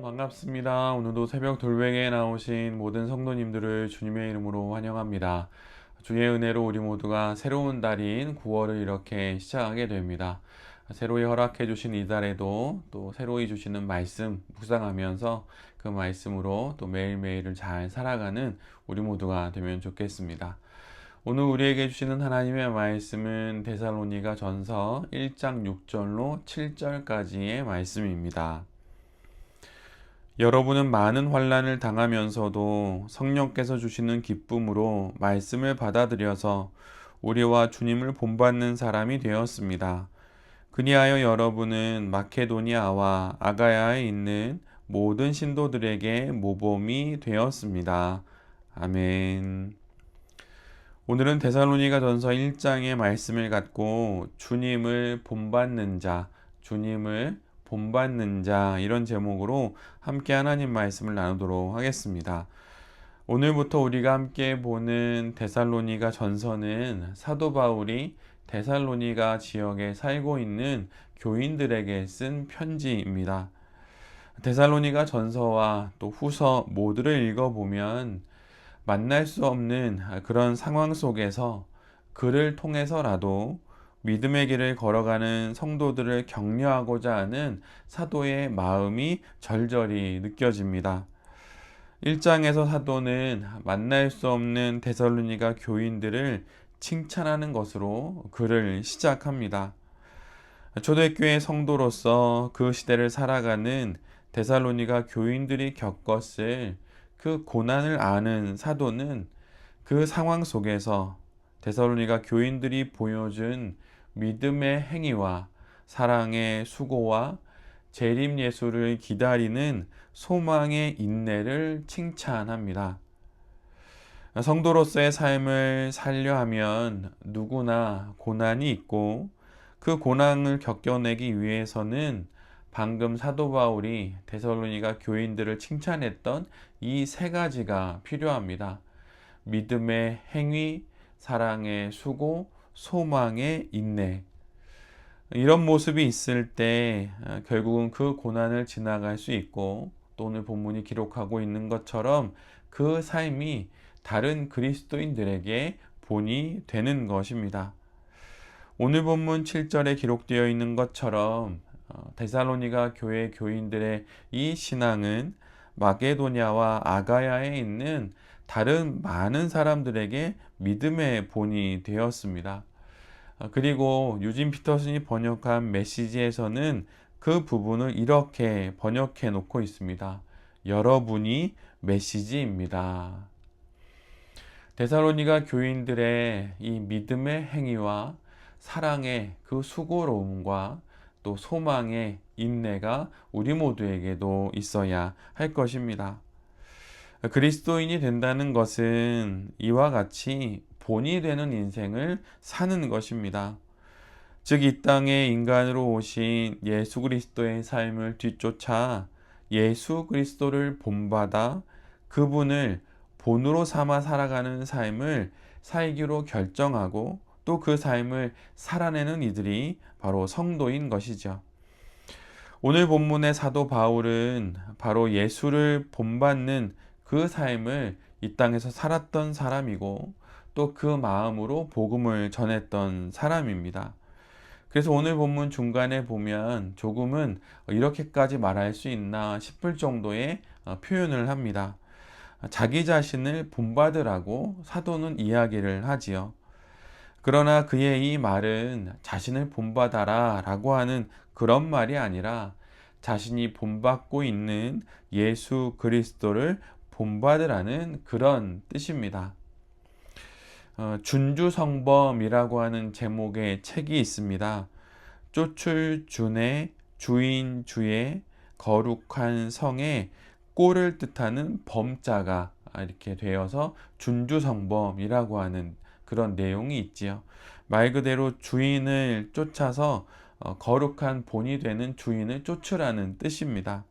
반갑습니다. 오늘도 새벽 돌베개에 나오신 모든 성도님들을 주님의 이름으로 환영합니다. 주의 은혜로 우리 모두가 새로운 달인 9월을 이렇게 시작하게 됩니다. 새로이 허락해 주신 이 달에도 또 새로이 주시는 말씀 묵상하면서 그 말씀으로 또 매일매일을 잘 살아가는 우리 모두가 되면 좋겠습니다. 오늘 우리에게 주시는 하나님의 말씀은 데살로니가 전서 1장 6절로 7절까지의 말씀입니다. 여러분은 많은 환난을 당하면서도 성령께서 주시는 기쁨으로 말씀을 받아들여서 우리와 주님을 본받는 사람이 되었습니다. 그리하여 여러분은 마케도니아와 아가야에 있는 모든 신도들에게 모범이 되었습니다. 아멘. 오늘은 데살로니가 전서 1장의 말씀을 갖고 주님을 본받는 자, 주님을 본받는 자 이런 제목으로 함께 하나님 말씀을 나누도록 하겠습니다. 오늘부터 우리가 함께 보는 데살로니가 전서는 사도 바울이 데살로니가 지역에 살고 있는 교인들에게 쓴 편지입니다. 데살로니가 전서와 또 후서 모두를 읽어보면 만날 수 없는 그런 상황 속에서 그를 통해서라도 믿음의 길을 걸어가는 성도들을 격려하고자 하는 사도의 마음이 절절히 느껴집니다. 1장에서 사도는 만날 수 없는 데살로니가 교인들을 칭찬하는 것으로 글을 시작합니다. 초대교회 성도로서 그 시대를 살아가는 데살로니가 교인들이 겪었을 그 고난을 아는 사도는 그 상황 속에서 데살로니가 교인들이 보여준 믿음의 행위와 사랑의 수고와 재림 예수를 기다리는 소망의 인내를 칭찬합니다. 성도로서의 삶을 살려 하면 누구나 고난이 있고 그 고난을 겪어내기 위해서는 방금 사도 바울이 데살로니가 교인들을 칭찬했던 이 세 가지가 필요합니다. 믿음의 행위, 사랑의 수고, 소망의 인내. 이런 모습이 있을 때 결국은 그 고난을 지나갈 수 있고 또 오늘 본문이 기록하고 있는 것처럼 그 삶이 다른 그리스도인들에게 본이 되는 것입니다. 오늘 본문 7절에 기록되어 있는 것처럼 데살로니가 교회 교인들의 이 신앙은 마게도냐와 아가야에 있는 다른 많은 사람들에게 믿음의 본이 되었습니다. 그리고 유진 피터슨이 번역한 메시지에서는 그 부분을 이렇게 번역해 놓고 있습니다. 여러분이 메시지입니다. 데살로니가 교인들의 이 믿음의 행위와 사랑의 그 수고로움과 또 소망의 인내가 우리 모두에게도 있어야 할 것입니다. 그리스도인이 된다는 것은 이와 같이 본이 되는 인생을 사는 것입니다. 즉, 이 땅에 인간으로 오신 예수 그리스도의 삶을 뒤쫓아 예수 그리스도를 본받아 그분을 본으로 삼아 살아가는 삶을 살기로 결정하고 또 그 삶을 살아내는 이들이 바로 성도인 것이죠. 오늘 본문의 사도 바울은 바로 예수를 본받는 그 삶을 이 땅에서 살았던 사람이고 또 그 마음으로 복음을 전했던 사람입니다. 그래서 오늘 본문 중간에 보면 조금은 이렇게까지 말할 수 있나 싶을 정도의 표현을 합니다. 자기 자신을 본받으라고 사도는 이야기를 하지요. 그러나 그의 이 말은 자신을 본받아라 라고 하는 그런 말이 아니라 자신이 본받고 있는 예수 그리스도를 본받으라는 그런 뜻입니다. 준주성범이라고 하는 제목의 책이 있습니다. 쫓을 준의 주인 주의 거룩한 성의 꼴을 뜻하는 범자가 이렇게 되어서 준주성범이라고 하는 그런 내용이 있지요. 말 그대로 주인을 쫓아서 거룩한 본이 되는 주인을 쫓으라는 뜻입니다.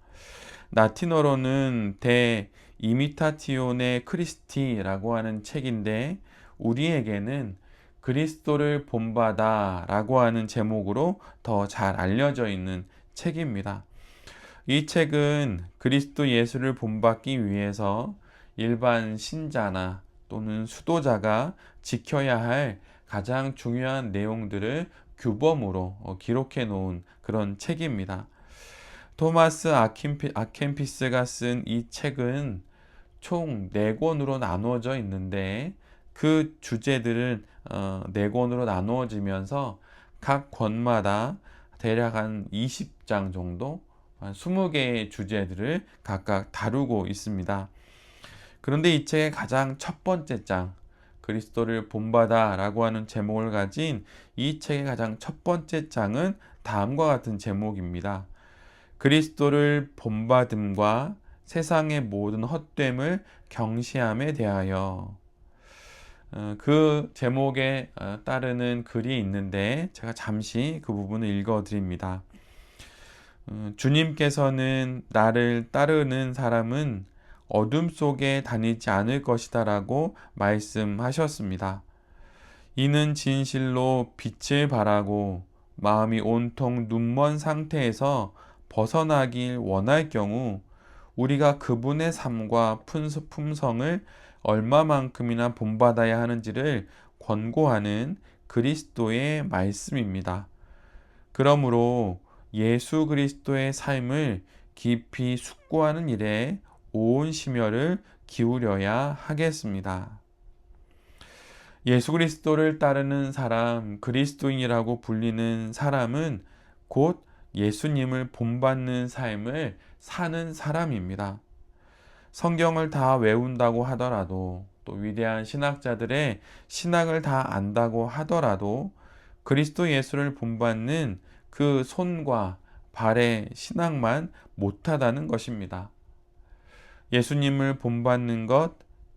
라틴어로는 데 이미타티오네 크리스티라고 하는 책인데 우리에게는 그리스도를 본받아 라고 하는 제목으로 더 잘 알려져 있는 책입니다. 이 책은 그리스도 예수를 본받기 위해서 일반 신자나 또는 수도자가 지켜야 할 가장 중요한 내용들을 규범으로 기록해 놓은 그런 책입니다. 토마스 아켄피스가 쓴 이 책은 총 4권으로 나누어져 있는데 그 주제들은 4권으로 나누어지면서 각 권마다 대략 한 20장 정도, 한 20개의 주제들을 각각 다루고 있습니다. 그런데 이 책의 가장 첫 번째 장, 그리스도를 본받아 라고 하는 제목을 가진 이 책의 가장 첫 번째 장은 다음과 같은 제목입니다. 그리스도를 본받음과 세상의 모든 헛됨을 경시함에 대하여. 그 제목에 따르는 글이 있는데 제가 잠시 그 부분을 읽어 드립니다. 주님께서는 나를 따르는 사람은 어둠 속에 다니지 않을 것이다 라고 말씀하셨습니다. 이는 진실로 빛을 바라고 마음이 온통 눈먼 상태에서 벗어나길 원할 경우 우리가 그분의 삶과 품성을 얼마만큼이나 본받아야 하는지를 권고하는 그리스도의 말씀입니다. 그러므로 예수 그리스도의 삶을 깊이 숙고하는 일에 온 심혈을 기울여야 하겠습니다. 예수 그리스도를 따르는 사람, 그리스도인이라고 불리는 사람은 곧 예수님을 본받는 삶을 사는 사람입니다. 성경을 다 외운다고 하더라도 또 위대한 신학자들의 신학을 다 안다고 하더라도 그리스도 예수를 본받는 그 손과 발의 신앙만 못하다는 것입니다. 예수님을 본받는 것,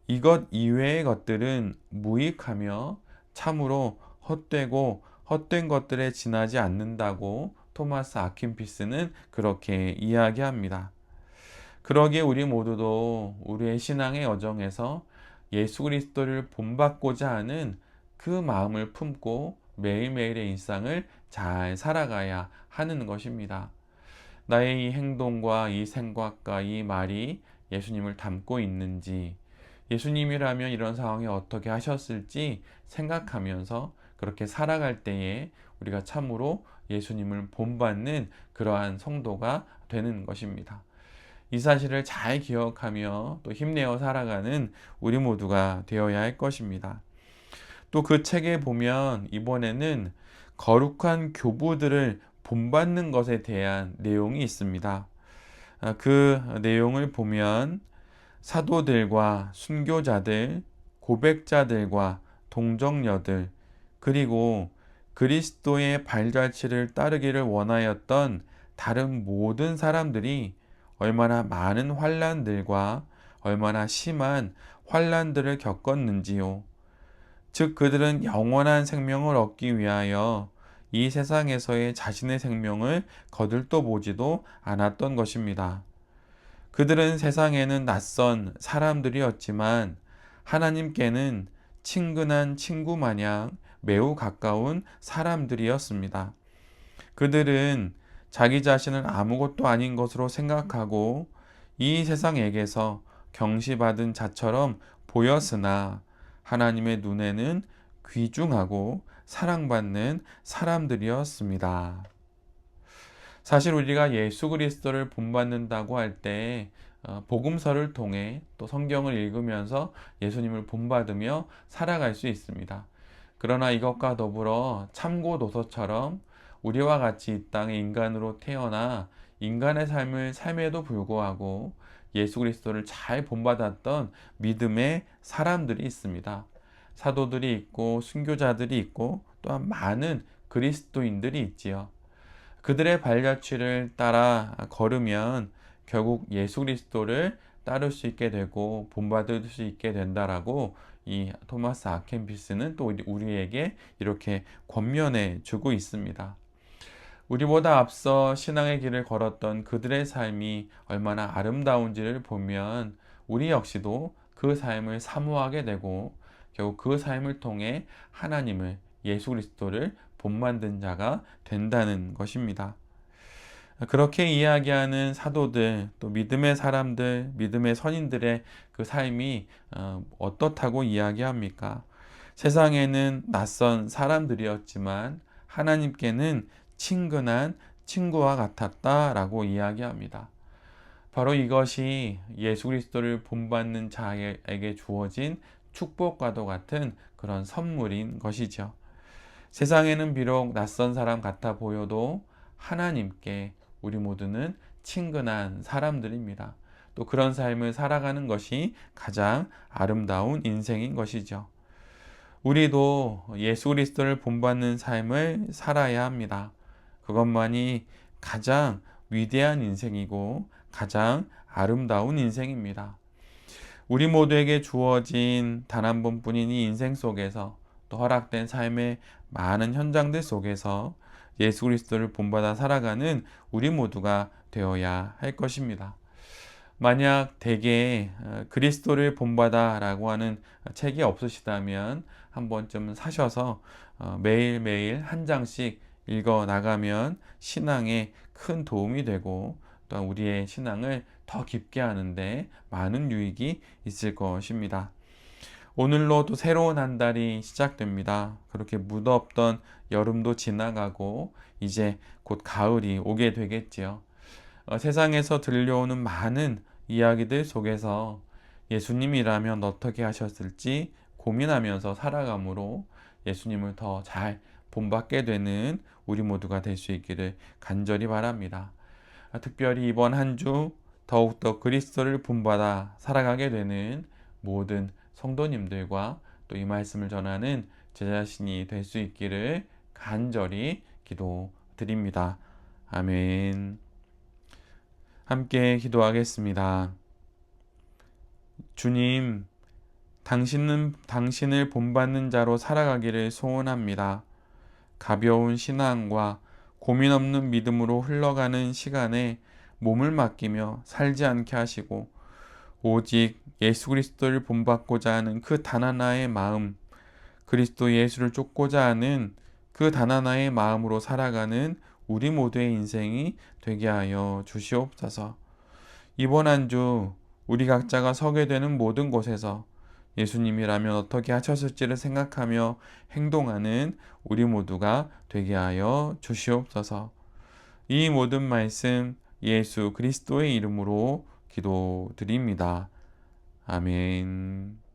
이것 이외의 것들은 무익하며 참으로 헛되고 헛된 것들에 지나지 않는다고 토마스 아킨피스는 그렇게 이야기합니다. 그러기에 우리 모두도 우리의 신앙의 여정에서 예수 그리스도를 본받고자 하는 그 마음을 품고 매일매일의 일상을 잘 살아가야 하는 것입니다. 나의 이 행동과 이 생각과 이 말이 예수님을 닮고 있는지, 예수님이라면 이런 상황에 어떻게 하셨을지 생각하면서 그렇게 살아갈 때에 우리가 참으로 예수님을 본받는 그러한 성도가 되는 것입니다. 이 사실을 잘 기억하며 또 힘내어 살아가는 우리 모두가 되어야 할 것입니다. 또 그 책에 보면 이번에는 거룩한 교부들을 본받는 것에 대한 내용이 있습니다. 그 내용을 보면 사도들과 순교자들, 고백자들과 동정녀들, 그리고 그리스도의 발자취를 따르기를 원하였던 다른 모든 사람들이 얼마나 많은 환난들과 얼마나 심한 환난들을 겪었는지요. 즉 그들은 영원한 생명을 얻기 위하여 이 세상에서의 자신의 생명을 거들떠보지도 않았던 것입니다. 그들은 세상에는 낯선 사람들이었지만 하나님께는 친근한 친구 마냥 매우 가까운 사람들이었습니다. 그들은 자기 자신을 아무것도 아닌 것으로 생각하고 이 세상에게서 경시받은 자처럼 보였으나 하나님의 눈에는 귀중하고 사랑받는 사람들이었습니다. 사실 우리가 예수 그리스도를 본받는다고 할 때 복음서를 통해 또 성경을 읽으면서 예수님을 본받으며 살아갈 수 있습니다. 그러나 이것과 더불어 참고 도서처럼 우리와 같이 이 땅의 인간으로 태어나 인간의 삶을 삶에도 불구하고 예수 그리스도를 잘 본받았던 믿음의 사람들이 있습니다. 사도들이 있고 순교자들이 있고 또한 많은 그리스도인들이 있지요. 그들의 발자취를 따라 걸으면 결국 예수 그리스도를 따를 수 있게 되고 본받을 수 있게 된다라고 이 토마스 아켄피스는 또 우리에게 이렇게 권면해 주고 있습니다. 우리보다 앞서 신앙의 길을 걸었던 그들의 삶이 얼마나 아름다운지를 보면 우리 역시도 그 삶을 사모하게 되고 결국 그 삶을 통해 하나님을, 예수 그리스도를 본받는 자가 된다는 것입니다. 그렇게 이야기하는 사도들, 또 믿음의 사람들, 믿음의 선인들의 그 삶이 어떻다고 이야기합니까? 세상에는 낯선 사람들이었지만 하나님께는 친근한 친구와 같았다라고 이야기합니다. 바로 이것이 예수 그리스도를 본받는 자에게 주어진 축복과도 같은 그런 선물인 것이죠. 세상에는 비록 낯선 사람 같아 보여도 하나님께 우리 모두는 친근한 사람들입니다. 또 그런 삶을 살아가는 것이 가장 아름다운 인생인 것이죠. 우리도 예수 그리스도를 본받는 삶을 살아야 합니다. 그것만이 가장 위대한 인생이고 가장 아름다운 인생입니다. 우리 모두에게 주어진 단 한 번뿐인 이 인생 속에서 또 허락된 삶의 많은 현장들 속에서 예수 그리스도를 본받아 살아가는 우리 모두가 되어야 할 것입니다. 만약 대개 그리스도를 본받아라고 하는 책이 없으시다면 한 번쯤 사셔서 매일매일 한 장씩 읽어 나가면 신앙에 큰 도움이 되고 또 우리의 신앙을 더 깊게 하는데 많은 유익이 있을 것입니다. 오늘로 또 새로운 한 달이 시작됩니다. 그렇게 무덥던 여름도 지나가고 이제 곧 가을이 오게 되겠지요. 세상에서 들려오는 많은 이야기들 속에서 예수님이라면 어떻게 하셨을지 고민하면서 살아감으로 예수님을 더 잘 본받게 되는 우리 모두가 될 수 있기를 간절히 바랍니다. 특별히 이번 한 주 더욱더 그리스도를 본받아 살아가게 되는 모든 성도님들과 또 이 말씀을 전하는 제 자신이 될 수 있기를 간절히 기도드립니다. 아멘. 함께 기도하겠습니다. 주님, 당신은 당신을 본받는 자로 살아가기를 소원합니다. 가벼운 신앙과 고민 없는 믿음으로 흘러가는 시간에 몸을 맡기며 살지 않게 하시고 오직 예수 그리스도를 본받고자 하는 그 단 하나의 마음, 그리스도 예수를 쫓고자 하는 그 단 하나의 마음으로 살아가는 우리 모두의 인생이 되게 하여 주시옵소서. 이번 한 주 우리 각자가 서게 되는 모든 곳에서 예수님이라면 어떻게 하셨을지를 생각하며 행동하는 우리 모두가 되게 하여 주시옵소서. 이 모든 말씀 예수 그리스도의 이름으로 기도드립니다. 아멘.